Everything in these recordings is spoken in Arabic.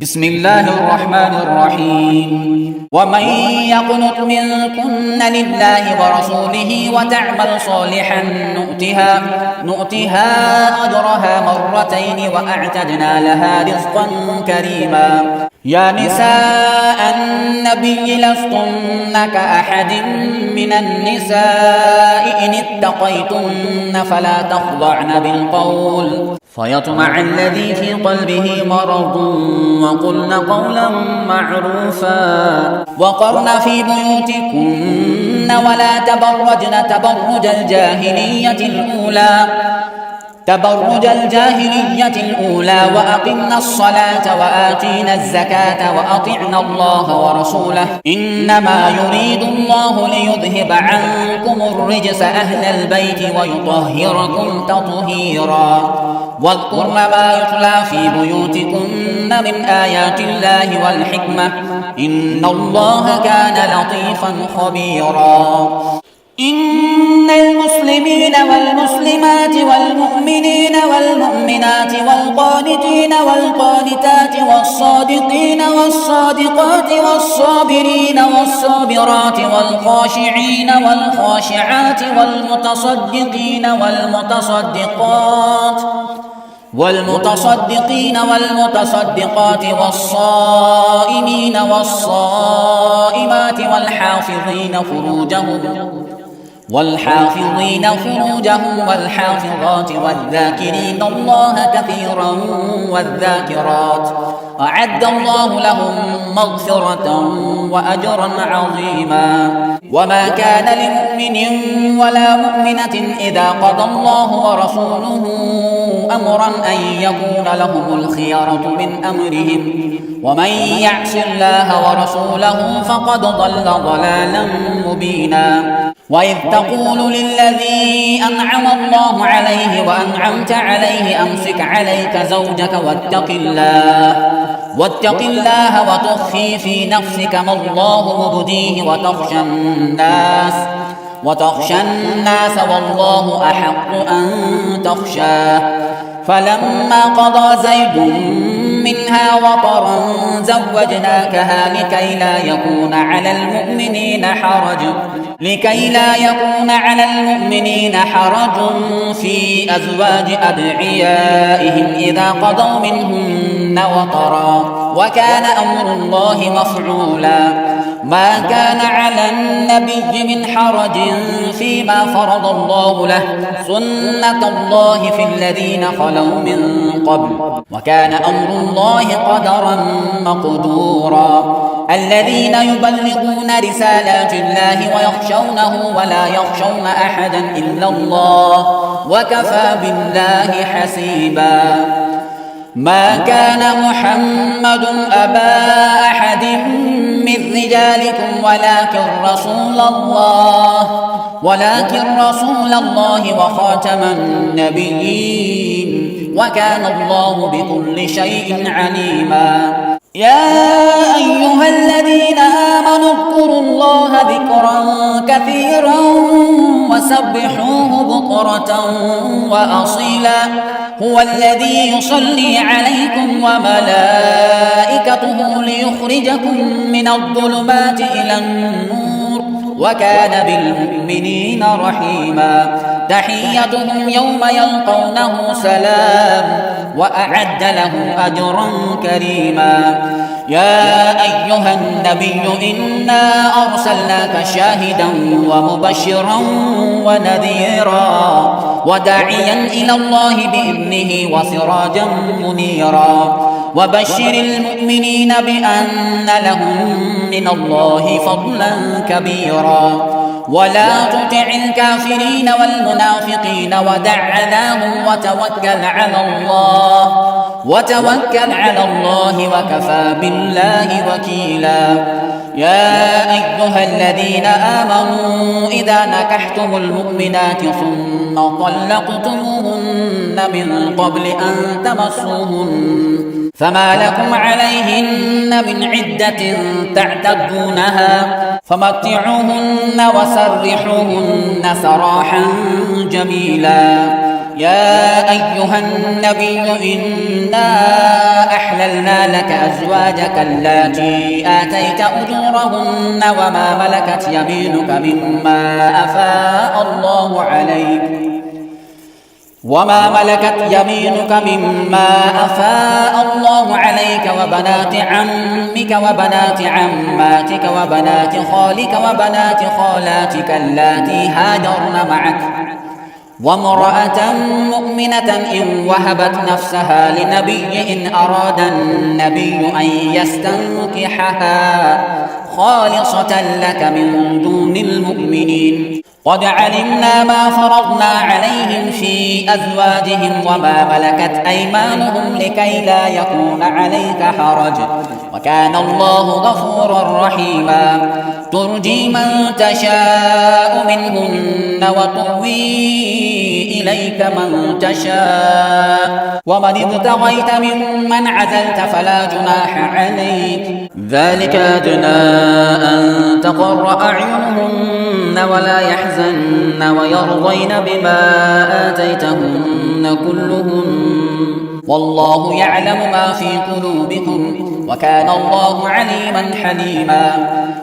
بسم الله الرحمن الرحيم ومن يقنط منكن لله ورسوله وتعمل صالحا نؤتها أجرها مرتين وأعتدنا لها رزقا كريما. يا نساء النبي لستن كأحد من النساء إن اتقيتن فلا تخضعن بالقول فيطمع الذي في قلبه مرض وقلن قولا معروفا وقرن في بيوتكن ولا تبرجن تبرج الجاهلية الأولى وأقمنا الصلاة وآتينا الزكاة وأطعنا الله ورسوله إنما يريد الله ليذهب عنكم الرجس أهل البيت ويطهركم تطهيرا. واذكرن ما يتلى في بيوتكن من آيات الله والحكمة إن الله كان لطيفا خبيرا. إن المسلمين والمسلمات والمؤمنين والمؤمنات والقانتين والقانتات والصادقين والصادقات والصابرين والصابرات والخاشعين والخاشعات والمتصدقين والمتصدقات والصائمين والصائمات والحافظين فروجهم والحافظات والذاكرين الله كثيرا والذاكرات أعد الله لهم مغفرة وأجرا عظيما. وما كان لمؤمن ولا مؤمنة إذا قضى الله ورسوله أمرا أن يكون لهم الخيرة من أمرهم ومن يعص الله ورسوله فقد ضل ضلالا مبينا. وإذ تقول للذي أنعم الله عليه وأنعمت عليه أمسك عليك زوجك واتق الله وتخفي في نفسك ما الله مبديه وتخشى الناس والله أحق أن تخشاه. فلما قضى زيد منها وطرا زوجناكها لكي لا يكون على المؤمنين حرج في أزواج أدعيائهم إذا قضوا منهن وطرا وكان أمر الله مفعولا. ما كان على النبي من حرج فيما فرض الله له سنة الله في الذين خلوا من قبل وكان أمر الله قدرا مقدورا. الذين يبلغون رسالات الله ويخشونه ولا يخشون أحدا إلا الله وكفى بالله حسيبا. ما كان محمد أبا أحد من رجالكم ولكن رسول الله وخاتم النبيين وكان الله بكل شيء عليما. يا أيها الذين آمنوا اذكروا الله ذكرا كثيرا وسبحوه بكرة وأصيلا. هو الذي يصلي عليكم وملائكته ليخرجكم من الظلمات إلى النور وكان بالمؤمنين رحيما. تحيتهم يوم يلقونه سلام وأعد لهم أجرا كريما. يا أيها النبي إنا أرسلناك شاهدا ومبشرا ونذيرا وداعيا إلى الله بإذنه وسراجا منيرا. وبشر المؤمنين بأن لهم من الله فضلا كبيرا. ولا تطع الكافرين والمنافقين ودع أذاهم وتوكل على الله وكفى بالله وكيلا. يا أيها الذين آمنوا إذا نكحتم المؤمنات ثم طلقتموهن من قبل أن تمسوهن فما لكم عليهن من عدة تعتدونها فمتعوهن وسرحوهن سراحا جميلا. يا أيها النبي إنا أحللنا لك أزواجك اللاتي آتيت أجورهن وما ملكت يمينك مما أفاء الله عليك وبنات عمك وبنات عماتك وبنات خالك وبنات خالاتك اللاتي هاجرن معك وامرأة مؤمنة إن وهبت نفسها لنبي إن أراد النبي أن يستنكحها خالصة لك من دون المؤمنين. قد علمنا ما فرضنا عليهم في أزواجهم وما ملكت أيمانهم لكي لا يكون عليك حرج وكان الله غفورا رحيما. ترجي من تشاء منهن وتؤوي إليك من تشاء ومن ابتغيت ممن عزلت فلا جناح عليك. ذلك أدنى أن تقر أعينهن ولا يحزن ويرضين بما آتيتهن كلهن والله يعلم ما في قلوبكم وكان الله عليما حليما.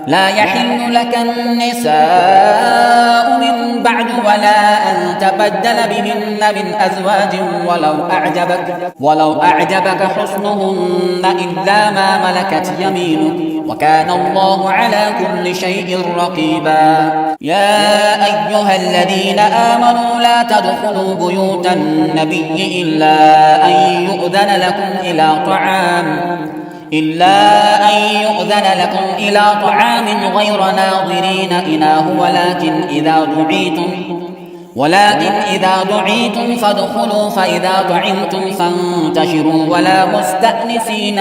لا يحل لك النساء من بعد ولا أن تبدل بهن من أزواج ولو أعجبك حسنهن إلا ما ملكت يمينك وكان الله على كل شيء رقيبا. يا أيها الذين آمنوا لا تدخلوا بيوت النبي إلا أن يؤذن لكم إلى طعام غير ناظرين إناه ولكن إذا دعيتم فادخلوا فإذا طعمتم فانتشروا ولا مستأنسين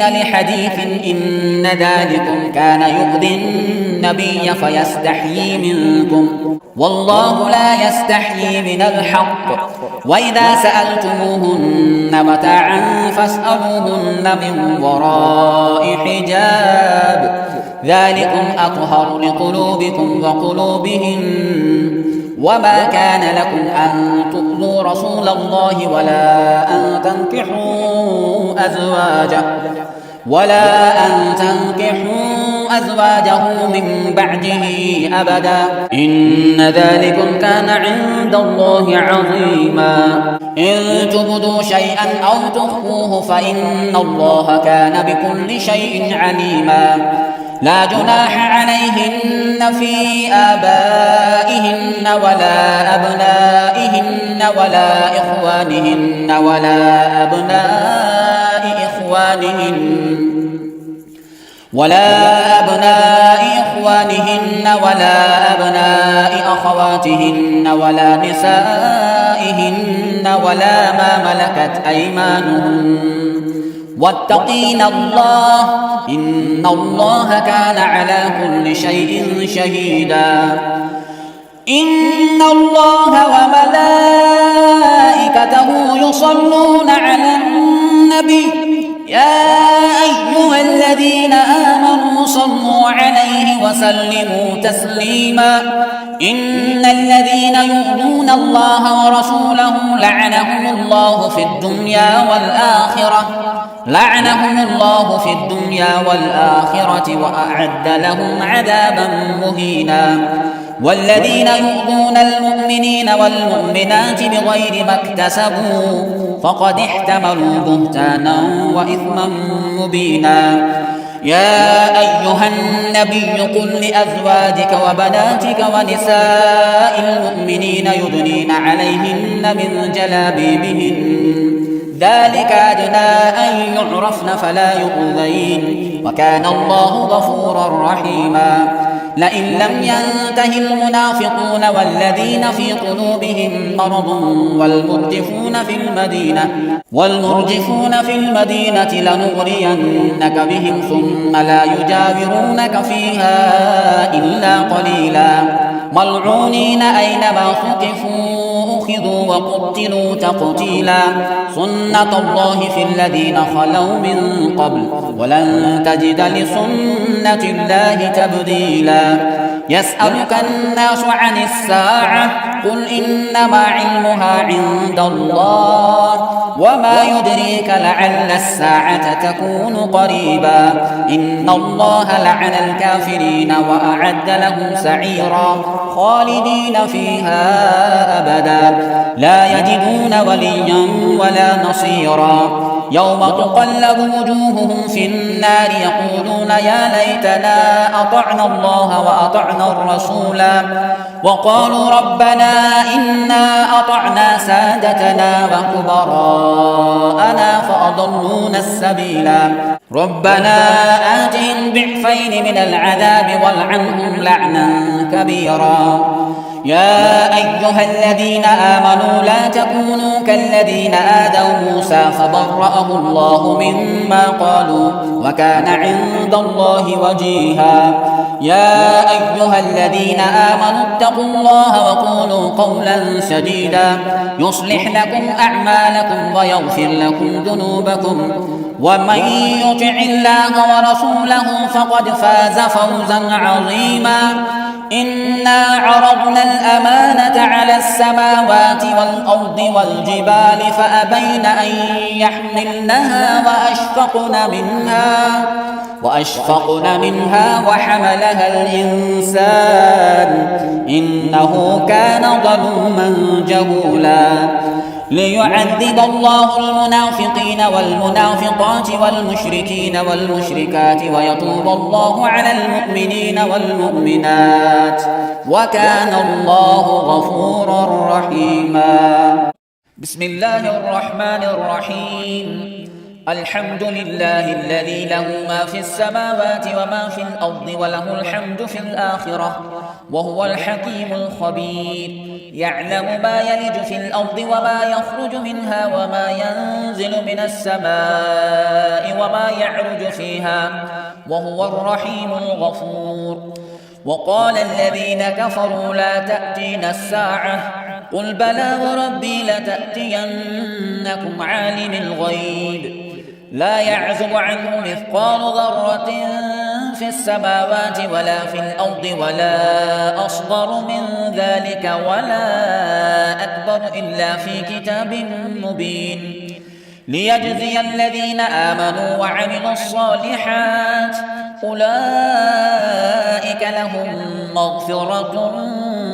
لحديث إن ذلكم كان يؤذي النبي فيستحيي منكم والله لا يستحيي من الحق. وإذا سألتموهن متاعا فاسألوهن من وراء حجاب ذلكم أطهر لقلوبكم وقلوبهن. وما كان لكم أن تؤذوا رسول الله ولا أن تنكحوا أزواجه من بعده أبدا إن ذلكم كان عند الله عظيما. إن تبدوا شيئا أو تخفوه فإن الله كان بكل شيء عليما. لا جناح عليهن في آبائهن ولا أبنائهن ولا إخوانهن ولا أبناء إخوانهن ولا أبناء أخواتهن ولا نسائهن ولا ما ملكت أيمانهن واتقين الله إن الله كان على كل شيء شهيدا. إن الله وملائكته يصلون على النبي يا أيها الذين آمنوا صلوا عليه وسلموا تسليما. إن الذين يؤذون الله ورسوله لعنهم الله في الدنيا والآخرة وأعد لهم عذابا مهينا. والذين يؤذون المؤمنين والمؤمنات بغير ما اكتسبوا فقد احتملوا بهتانا وإثما مبينا. يا أيها النبي قل لأزواجك وبناتك ونساء المؤمنين يدنين عليهن من جلابيبهن ذلك أدنى أن يعرفن فلا يؤذين وكان الله غفورا رحيما. لئن لم ينته المنافقون والذين في قلوبهم مرض والمرجفون في المدينة لنغرينك بهم ثم لا يجاورونك فيها إلا قليلا ملعونين أينما ثقفوا أخذوا وقتلوا تقتيلا. سنة الله في الذين خلوا من قبل ولن تجد لسنة الله تبديلا. يسألك الناس عن الساعة قل إنما علمها عند الله وما يدريك لعل الساعة تكون قريبا إن الله لعن الكافرين وأعد لهم سعيرا خالدين فيها أبدا لا يجدون وليا ولا نصيرا يوم تقلب وجوههم في النار يقولون يا ليتنا أطعنا الله وأطعنا الرسولا وقالوا ربنا إنا أطعنا سادتنا وكبراءنا فأضلونا السبيلا ربنا آتهم ضعفين من العذاب والعنهم لعنا كبيرا يا أيها الذين آمنوا لا تكونوا كالذين آذوا موسى فبرأه الله مما قالوا وكان عند الله وجيها يا أيها الذين آمنوا اتقوا الله وقولوا قولا سديدا يصلح لكم أعمالكم ويغفر لكم ذنوبكم ومن يطع الله ورسوله فقد فاز فوزا عظيما إنا عرضنا الأمانة على السماوات والأرض والجبال فأبين أن يحملنها وأشفقن منها وحملها الإنسان إنه كان ظلوما جهولا ليعذب الله المنافقين والمنافقات والمشركين والمشركات ويتوب الله على المؤمنين والمؤمنات وكان الله غفورا رحيما بسم الله الرحمن الرحيم الحمد لله الذي له ما في السماوات وما في الأرض وله الحمد في الآخرة وهو الحكيم الخبير يعلم ما يلج في الأرض وما يخرج منها وما ينزل من السماء وما يعرج فيها وهو الرحيم الغفور وقال الذين كفروا لا تأتينا الساعة قل بلى وربي لتأتينكم عالم الغيب لا يعزب عنه مثقال ذرة في السماوات ولا في الأرض ولا أصغر من ذلك ولا أكبر إلا في كتاب مبين ليجزي الذين آمنوا وعملوا الصالحات أولئك لهم مغفرة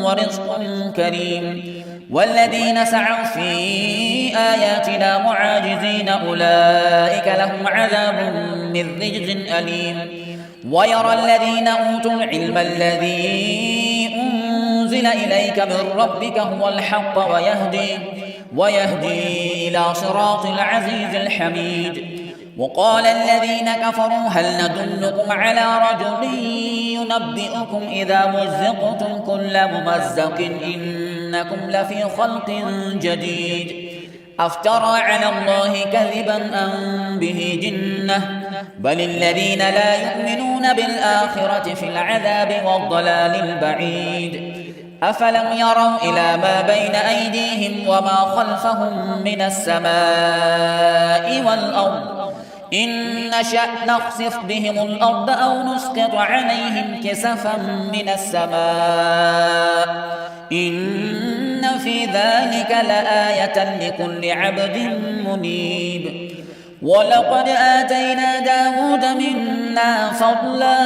ورزق كريم والذين سعوا في آياتنا معاجزين أولئك لهم عذاب من رجز أليم ويرى الذين أوتوا العلم الذي أنزل إليك من ربك هو الحق ويهدي إلى صراط العزيز الحميد وقال الذين كفروا هل ندلكم على رجل ينبئكم إذا مزقتم كل ممزق إنكم لفي خلق جديد أفترى على الله كذبا أم به جنة بل الذين لا يؤمنون بالآخرة في العذاب والضلال البعيد أفلم يروا إلى ما بين أيديهم وما خلفهم من السماء والأرض إن نشأ نخسف بهم الأرض أو نسقط عليهم كسفا من السماء إن في ذلك لآية لكل عبد منيب ولقد آتينا داود منا فضلا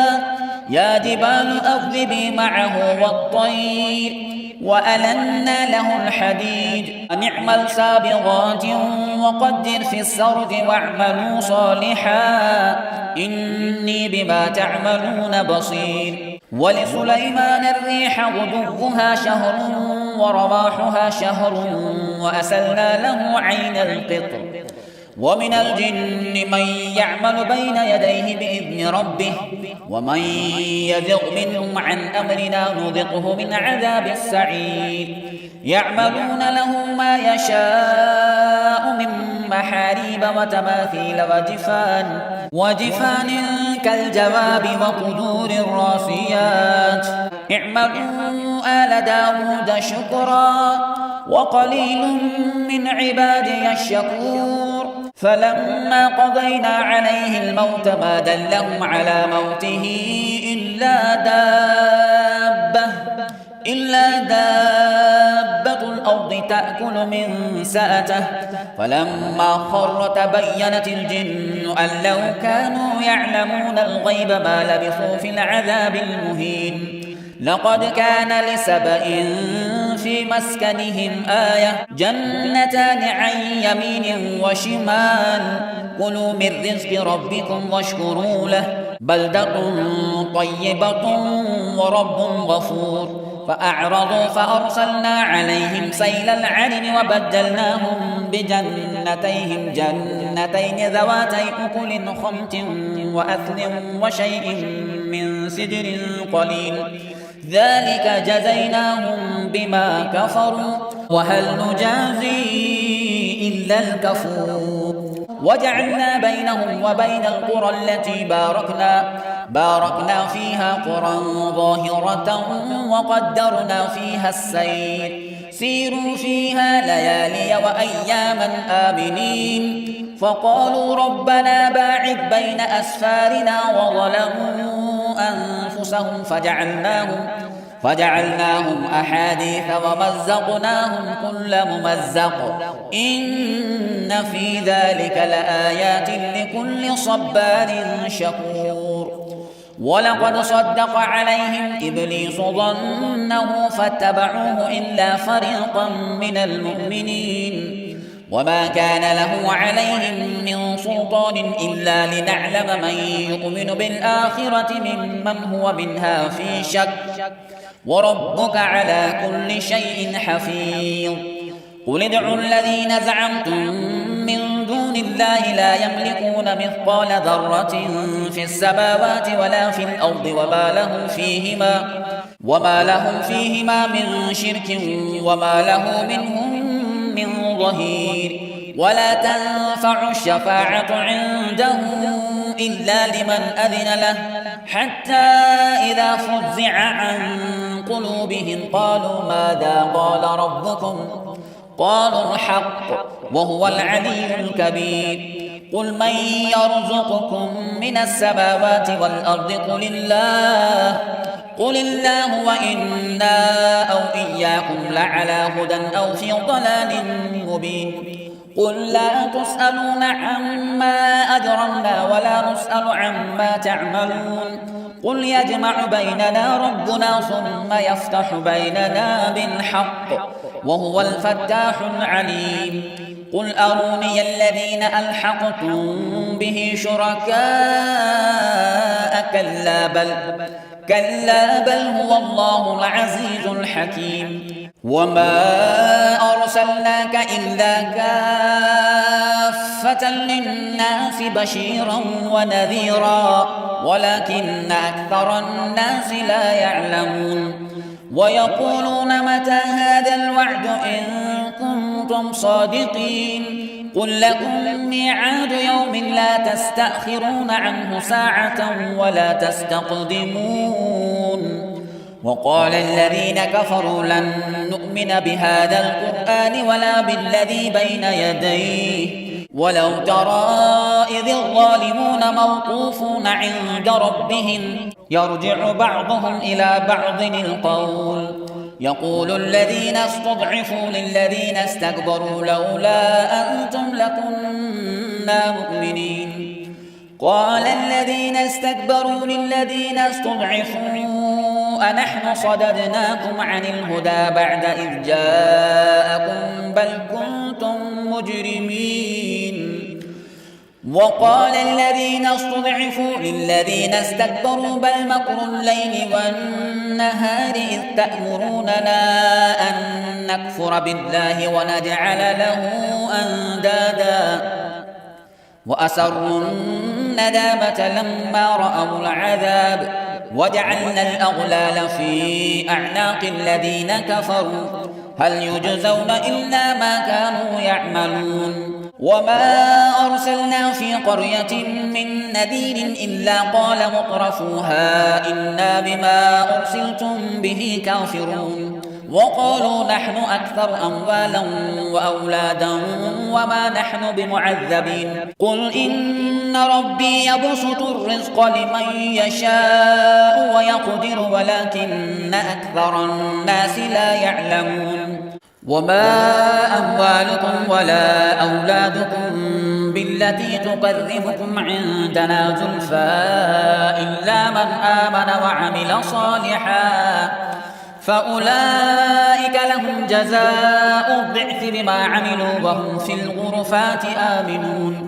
يا جبال أوبي معه والطير وألنا له الحديد أن اعمل سابغات وقدر في السرد واعملوا صالحا إني بما تعملون بصير ولسليمان الريح غدوها شهر ورواحها شهر وأسلنا له عين القطر ومن الجن من يعمل بين يديه بإذن ربه ومن يزغ منهم عن أمرنا نذقه من عذاب السعير يعملون له ما يشاء من محاريب وتماثيل وجفان كالجواب وقدور الراسيات اعملوا آل داود شكرا وقليل من عبادي الشكور فلما قضينا عليه الموت ما دلهم على موته إلا دابة إلا دابة الأرض تأكل من سأته فلما خر تبينت الجن أن لو كانوا يعلمون الغيب ما لبثوا في العذاب المهين لقد كان لسبإ في مسكنهم آية جنتان عن يمين وشمال كلوا من رزق ربكم واشكروا له بلدة طيبة ورب غفور فأعرضوا فأرسلنا عليهم سيل العرم وبدلناهم بجنتيهم جنتين ذواتي أكل خمط وأثل وشيء من سدر قليل ذلك جزيناهم بما كفروا وهل نجازي إلا الكفور وجعلنا بينهم وبين القرى التي باركنا فيها قرى ظاهرة وقدرنا فيها السير سيروا فيها ليالي وأياما آمنين فقالوا ربنا باعد بين أسفارنا وظلموا أنفسهم فجعلناهم أحاديث ومزقناهم كل ممزق إن في ذلك لآيات لكل صبار شكور ولقد صدق عليهم إبليس ظنه فاتبعوه إلا فريقا من المؤمنين وما كان له عليهم من سلطان إلا لنعلم من يؤمن بالآخرة ممن هو منها في شك وربك على كل شيء حفيظ قل ادعوا الذين زعمتم من دون الله لا يملكون مثقال ذرة في السماوات ولا في الأرض وما لهم فيهما من شرك وما له منهم من ظهير ولا تنفع الشفاعة عنده إلا لمن أذن له حتى إذا فزع عن قلوبهم قالوا ماذا قال ربكم قالوا الحق وهو العلي الكبير قل من يرزقكم من السماوات والأرض قل الله وإنا أو إياكم لعلى هدى أو في ضلال مبين قل لا تسألون عما أجرمنا ولا نسأل عما تعملون قل يجمع بيننا ربنا ثم يفتح بيننا بالحق وهو الفتاح العليم قل أروني الذين ألحقتم به شركاء كلا بل هو الله العزيز الحكيم وما أرسلناك إلا كافة للناس بشيرا ونذيرا ولكن أكثر الناس لا يعلمون ويقولون متى هذا الوعد إن كنتم صادقين قل لكم ميعاد يوم لا تستأخرون عنه ساعة ولا تستقدمون وقال الذين كفروا لن نؤمن بهذا القرآن ولا بالذي بين يديه ولو ترى إذ الظالمون موقوفون عند ربهم يرجع بعضهم إلى بعض القول يقول الذين استضعفوا للذين استكبروا لولا أنتم لكنا مؤمنين قال الذين استكبروا للذين استضعفوا أنحن صددناكم عن الهدى بعد إذ جاءكم بل كنتم مجرمين وقال الذين استضعفوا للذين استكبروا بل مكر الليل والنهار إذ تأمروننا أن نكفر بالله ونجعل له أندادا وأسروا الندامة لما رأوا العذاب وجعلنا الأغلال في أعناق الذين كفروا هل يجزون إلا ما كانوا يعملون وما أرسلنا في قرية من نذير إلا قال مطرفوها إنا بما أرسلتم به كافرون وقالوا نحن أكثر أموالا وأولادا وما نحن بمعذبين قل إن ربي يبسط الرزق لمن يشاء ويقدر ولكن أكثر الناس لا يعلمون وما أموالكم ولا أولادكم بالتي تقربكم عندنا زلفى إلا من آمن وعمل صالحا فأولئك لهم جزاء الضعف بما عملوا وهم في الغرفات آمنون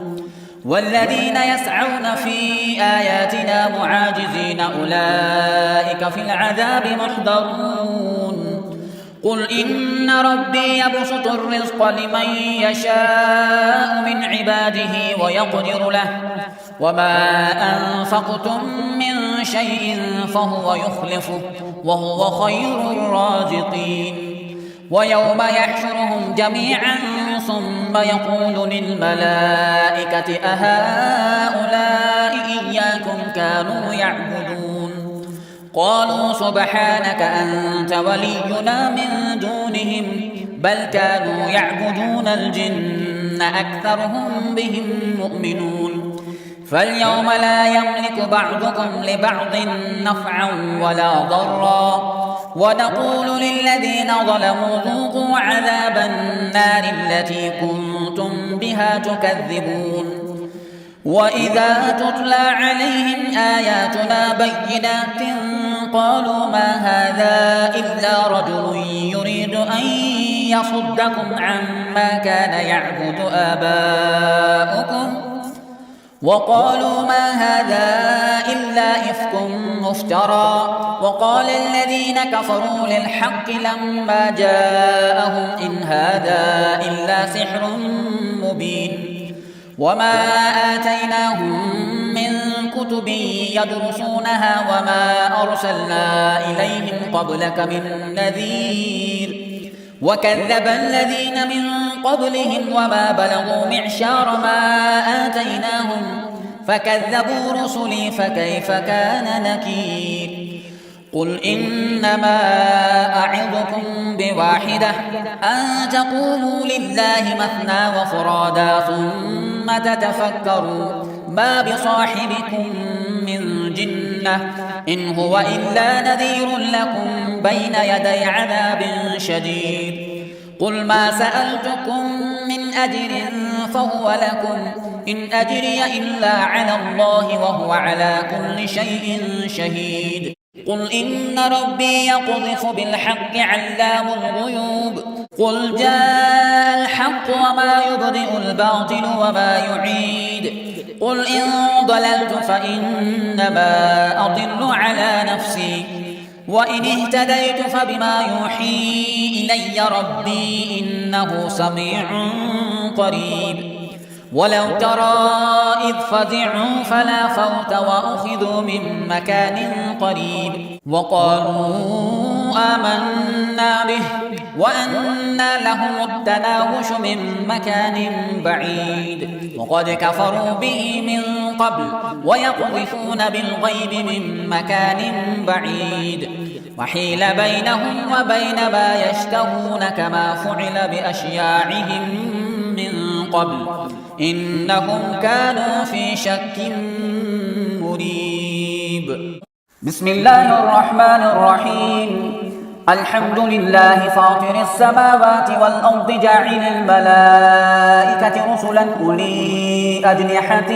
والذين يسعون في آياتنا معاجزين أولئك في العذاب محضرون قل إن ربي يبسط الرزق لمن يشاء من عباده ويقدر له وما أنفقتم من شيء فهو يخلفه وهو خير الرازقين ويوم يحشرهم جميعا ثم يقول للملائكة أهؤلاء إياكم كانوا يعبدون قالوا سبحانك أنت ولينا من دونهم بل كانوا يعبدون الجن أكثرهم بهم مؤمنون فاليوم لا يملك بعضكم لبعض نفعا ولا ضرا ونقول للذين ظلموا ذوقوا عذاب النار التي كنتم بها تكذبون وإذا تتلى عليهم آياتنا بينات قالوا ما هذا إلا رجل يريد أن يصدكم عما كان يعبد آباؤكم وقالوا ما هذا إلا إفك مفترى وقال الذين كفروا للحق لما جاءهم إن هذا إلا سحر مبين وما آتيناهم من كتب يدرسونها وما أرسلنا إليهم قبلك من نذير وكذب الذين من قبلهم وما بلغوا معشار ما آتيناهم فكذبوا رسلي فكيف كان نكير قل إنما أعظكم بواحدة أن تقوموا لله مثنى وفرادا ثم تتفكروا ما بصاحبكم من جنة إن هو إلا نذير لكم بين يدي عذاب شديد قل ما سألتكم من أجر فهو لكم إن أجري إلا على الله وهو على كل شيء شهيد قل إن ربي يقذف بالحق علام الغيوب قل جاء الحق وما يبدئ الباطل وما يعيد قل إن ضللت فإنما أضل على نفسي وإن اهتديت فبما يوحي إلي ربي إنه سميع قريب ولو ترى إذ فزعوا فلا فوت وأخذوا من مكان قريب وقالوا آمنا به وأنى لهم التناوش من مكان بعيد وقد كفروا به من قبل ويقذفون بالغيب من مكان بعيد وحيل بينهم وبين ما يشتهون كما فعل بأشياعهم من قبل إنهم كانوا في شك مريب بسم الله الرحمن الرحيم الحمد لله فاطر السماوات والأرض جاعل الملائكة رسلا أولي أجنحة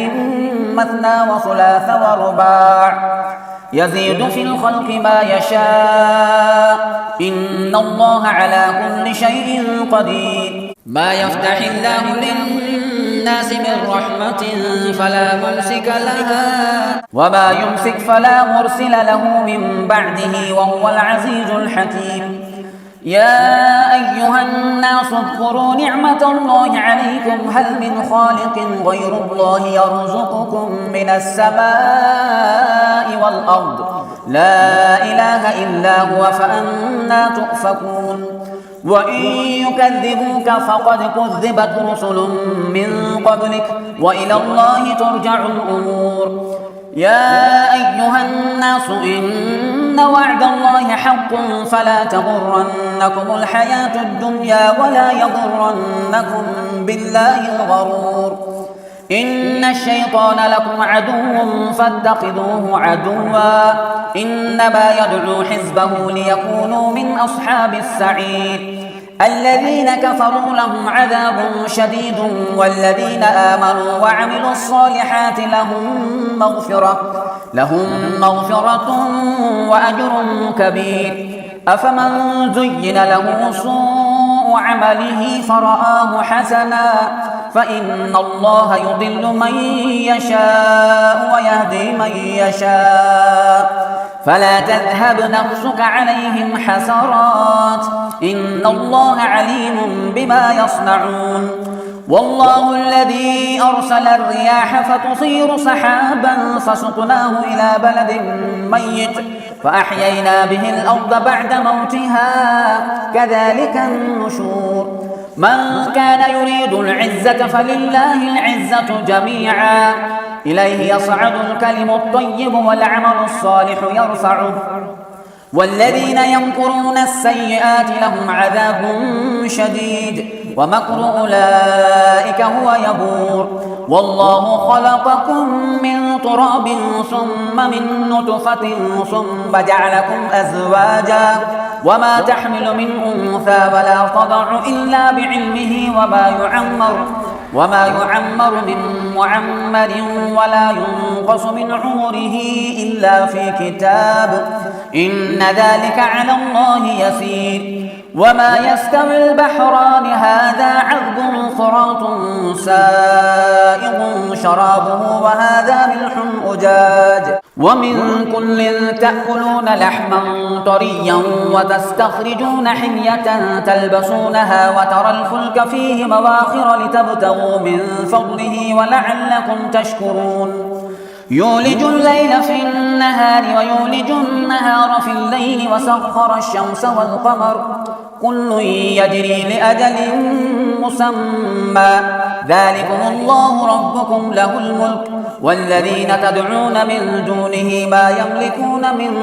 مثنى وثلاث ورباع يزيد في الخلق ما يشاء إن الله على كل شيء قدير ما يفتح الله للناس من رحمة فلا ممسك لها وما يمسك فلا مرسل له من بعده وهو العزيز الحكيم يا أيها الناس اذكروا نعمة الله عليكم هل من خالق غير الله يرزقكم من السماء والأرض لا إله إلا هو فأنى تؤفكون وإن يكذبوك فقد كذبت رسل من قبلك وإلى الله ترجع الأمور يا أيها الناس إن وعد الله حق فلا تغرنكم الحياة الدنيا ولا يغرنكم بالله الغرور إن الشيطان لكم عدو فاتخذوه عدوا إنما يدعو حزبه ليكونوا من أصحاب السعير الذين كفروا لهم عذاب شديد والذين آمنوا وعملوا الصالحات لهم مغفرة وأجر كبير أفمن زين له سوء عمله فرآه حسنا فإن الله يضل من يشاء ويهدي من يشاء فلا تذهب نفسك عليهم حسرات إن الله عليم بما يصنعون والله الذي أرسل الرياح فتثير سحابا فسقناه إلى بلد ميت فأحيينا به الأرض بعد موتها كذلك النشور من كان يريد العزة فلله العزة جميعا إليه يصعد الكلم الطيب والعمل الصالح يرفعه والذين يمكرون السيئات لهم عذاب شديد ومكر أولئك هو يبور والله خلقكم من تراب ثم من نطفة ثم جعلكم أزواجا وما تحمل من أنثى ولا تضع إلا بعلمه وما يعمر من معمر ولا ينقص من عمره إلا في كتاب إن ذلك على الله يسير وما يستوي البحران هذا عذب فرات سائغ شرابه وهذا ملح أجاج ومن كل تأكلون لحما طريا وتستخرجون حلية تلبسونها وترى الفلك فيه مواخر لتبتغوا من فضله ولعلكم تشكرون يولج الليل في النهار ويولج النهار في الليل وسخر الشمس والقمر كل يجري لأجل مسمى ذلكم الله ربكم له الملك والذين تدعون من دونه ما يملكون من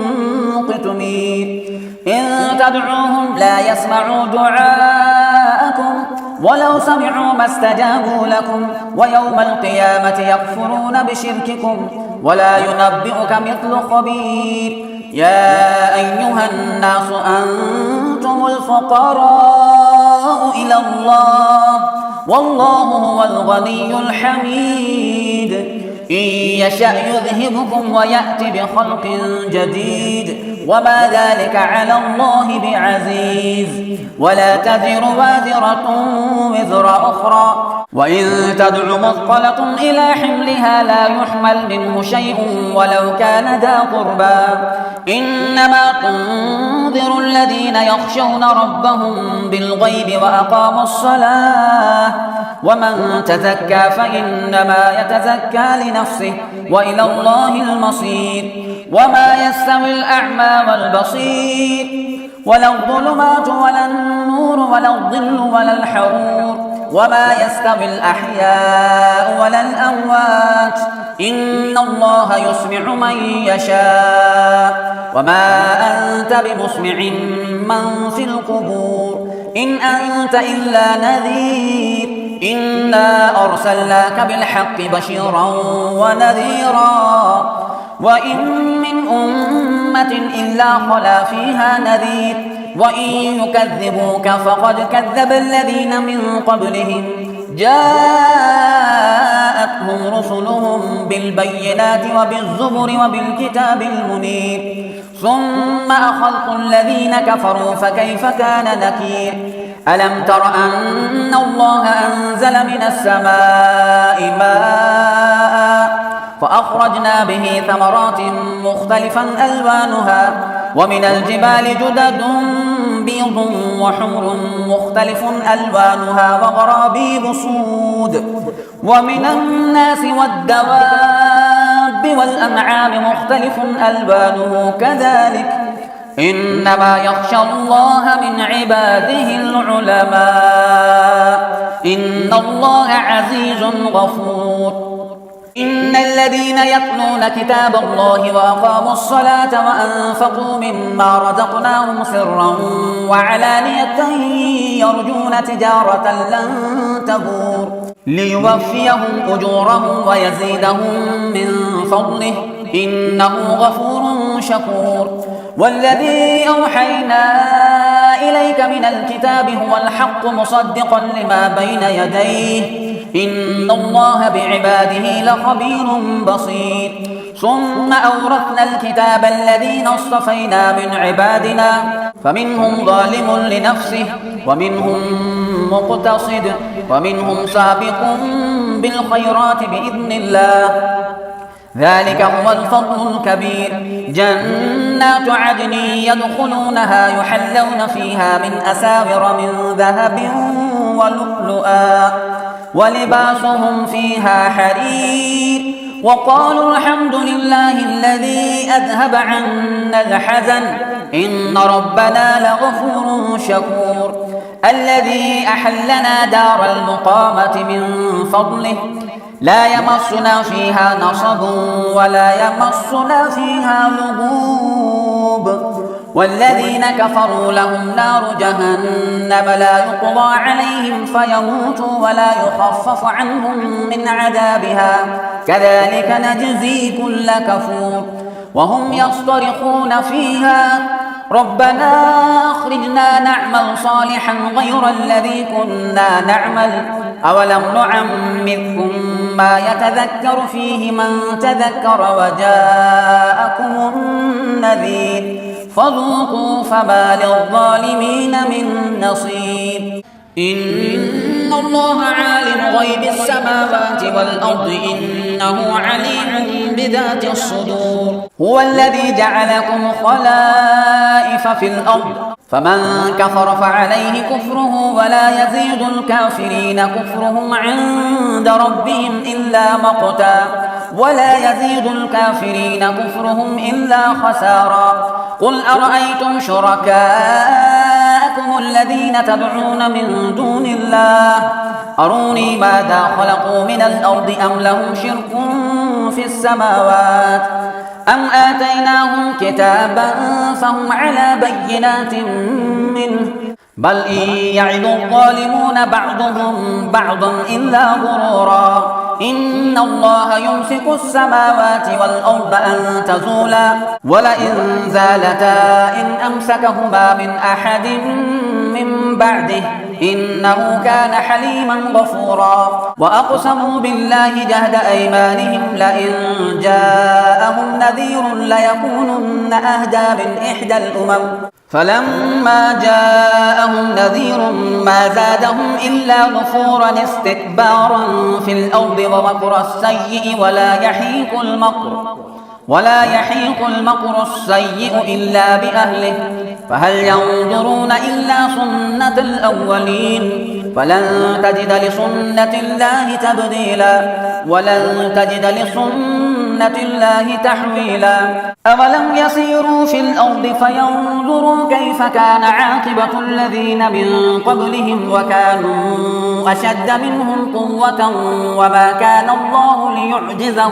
قطمير إن تدعوهم لا يسمعوا دعاءكم ولو سمعوا ما استجابوا لكم ويوم القيامة يكفرون بشرككم ولا ينبئك مثل خبير يا أيها الناس أنتم الفقراء إلى الله والله هو الغني الحميد إن يشأ يذهبكم ويأتي بخلق جديد وما ذلك على الله بعزيز ولا تزر وازرة وزر أخرى وإن تدع مثقلة إلى حملها لا يحمل منه شيء ولو كان ذا قربى إنما تنذر الذين يخشون ربهم بالغيب وأقاموا الصلاة ومن تزكى فإنما يتزكى لنفسه وإلى الله المصير وما يستوي الأعمى والبصير ولا الظلمات ولا النور ولا الظل ولا الحرور وما يستوي الأحياء ولا الأموات إن الله يسمع من يشاء وما أنت بمسمع من في القبور إن أنت إلا نذير إنا أرسلناك بالحق بشيرا ونذيرا وإن من أمة إلا خلا فيها نذير وإن يكذبوك فقد كذب الذين من قبلهم جاءتهم رسلهم بالبينات وبالزبر وبالكتاب المنير ثم أخذت الذين كفروا فكيف كان نكير ألم تر أن الله أنزل من السماء ماء فأخرجنا به ثمرات مختلفا ألوانها ومن الجبال جدد بيض وحمر مختلف ألوانها وغرابيب سود ومن الناس والدواب والأنعام مختلف ألوانه كذلك إنما يخشى الله من عباده العلماء إن الله عزيز غفور إن الذين يتلون كتاب الله وأقاموا الصلاة وأنفقوا مما رزقناهم سرا وعلانية يرجون تجارة لن تبور ليوفيهم أجورهم ويزيدهم من فضله إنه غفور شكور. والذي أوحينا إليك من الكتاب هو الحق مصدقا لما بين يديه إن الله بعباده لخبير بصير. ثم أورثنا الكتاب الذين اصطفينا من عبادنا فمنهم ظالم لنفسه ومنهم مقتصد ومنهم سابق بالخيرات بإذن الله ذلك هو الفضل الكبير. جنات عدن يدخلونها يحلون فيها من أساور من ذهب ولؤلؤا ولباسهم فيها حرير وقالوا الحمد لله الذي أذهب عنا الحزن إن ربنا لغفور شكور. الذي أحلنا دار المقامة من فضله لا يمسنا فيها نصب ولا يمسنا فيها لغوب. والذين كفروا لهم نار جهنم لا يقضى عليهم فيموتوا ولا يخفف عنهم من عذابها كذلك نجزي كل كفور. وهم يصطرخون فيها ربنا أخرجنا نعمل صالحا غير الذي كنا نعمل أولم نعمركم ما يتذكر فيه من تذكر وجاءكم النذير فذوقوا فما للظالمين من نصير. إن الله عالم غيب السماوات والأرض إنه عليم بذات الصدور. هو الذي جعلكم خلائف في الأرض فمن كفر فعليه كفره ولا يزيد الكافرين كفرهم عند ربهم إلا مقتا ولا يزيد الكافرين كفرهم إلا خسارا. قل أرأيتم شركاءكم الذين تدعون من دون الله أروني ماذا خلقوا من الأرض أم لهم شرك في السماوات أم آتيناهم كتابا فهم على بينات منه بل إن يعد الظالمون بعضهم بعضا إلا غرورا. إن الله يمسك السماوات والأرض أن تزولا ولئن زالتا إن أمسكهما من أحد من بعده إنه كان حليما غفورا. وأقسموا بالله جهد أيمانهم لئن جاءهم نذير ليكونن أهدى من إحدى الأمم فلما جاءهم نذير ما زادهم إلا نفورا استكبارا في الأرض ومكر السيء ولا يحيق المكر السيء إلا بأهله فهل ينظرون إلا سنة الأولين فلن تجد لسنة الله تبديلا ولن تجد لسنة الله تحويلا. أولم يسيروا في الأرض فينظروا كيف كان عاقبة الذين من قبلهم وكانوا أشد منهم قوة وما كان الله ليعجزه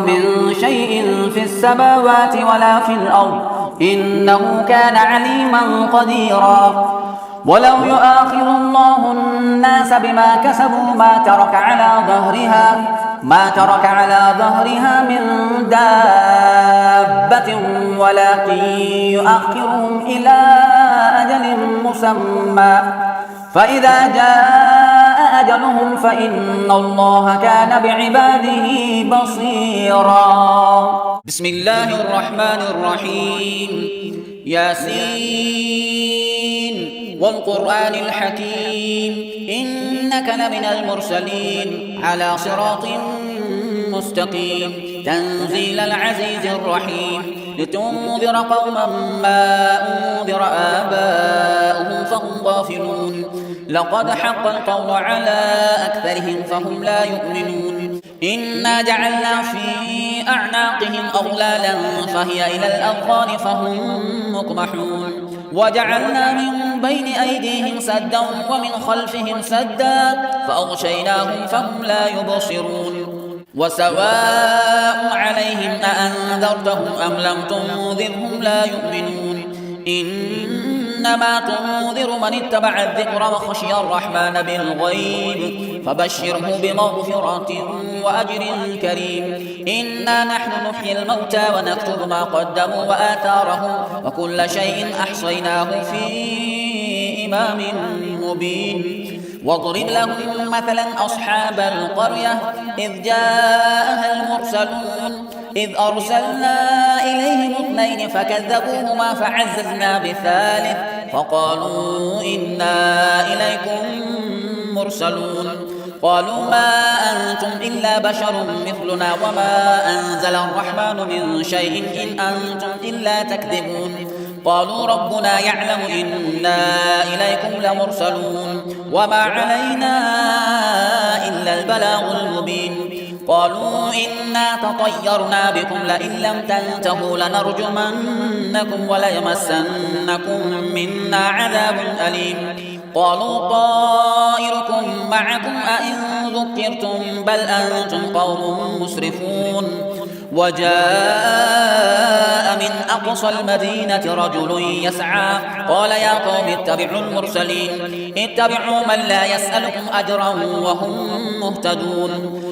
من شيء في السماوات ولا في الأرض إنه كان عليما قديرا. ولو يؤاخذ الله الناس بما كسبوا ما ترك على ظهرها من دابة ولكن يؤخرهم إلى أجل مسمى فإذا جاء أجلهم فإن الله كان بعباده بصيرا. بسم الله الرحمن الرحيم. ياسين والقرآن الحكيم إنك لمن المرسلين على صراط مستقيم تنزيل العزيز الرحيم لتنذر قوما ما أنذر آباؤهم فهم غافلون لقد حق القول على أكثرهم فهم لا يؤمنون. إنا جعلنا في أعناقهم أغلالا فهي إلى الأذقان فهم مقمحون وجعلنا من بين أيديهم سدا ومن خلفهم سدا فأغشيناهم فهم لا يبصرون وسواء عليهم أأنذرتهم أم لم تنذرهم لا يؤمنون إنما تنذر من اتبع الذكر وخشي الرحمن بالغيب فبشره بمغفرة وأجر كريم إنا نحن نحيي الموتى ونكتب ما قدموا وآثارهم وكل شيء أحصيناه في إمام مبين واضرب لهم مثلا أصحاب القرية إذ جاءها المرسلون إذ أرسلنا إليهم اثنين فكذبوهما فعززنا بثالث فقالوا إنا إليكم مرسلون قالوا ما أنتم إلا بشر مثلنا وما أنزل الرحمن من شيء إن أنتم إلا تكذبون قالوا ربنا يعلم إنا إليكم لمرسلون وما علينا إلا البلاغ المبين قالوا إنا تطيرنا بكم لئن لم تنتهوا لنرجمنكم وليمسنكم منا عذاب أليم قالوا طائركم معكم أئن ذكرتم بل أنتم قوم مسرفون وجاء من أقصى المدينة رجل يسعى قال يا قوم اتبعوا المرسلين اتبعوا من لا يسألكم أجرا وهم مهتدون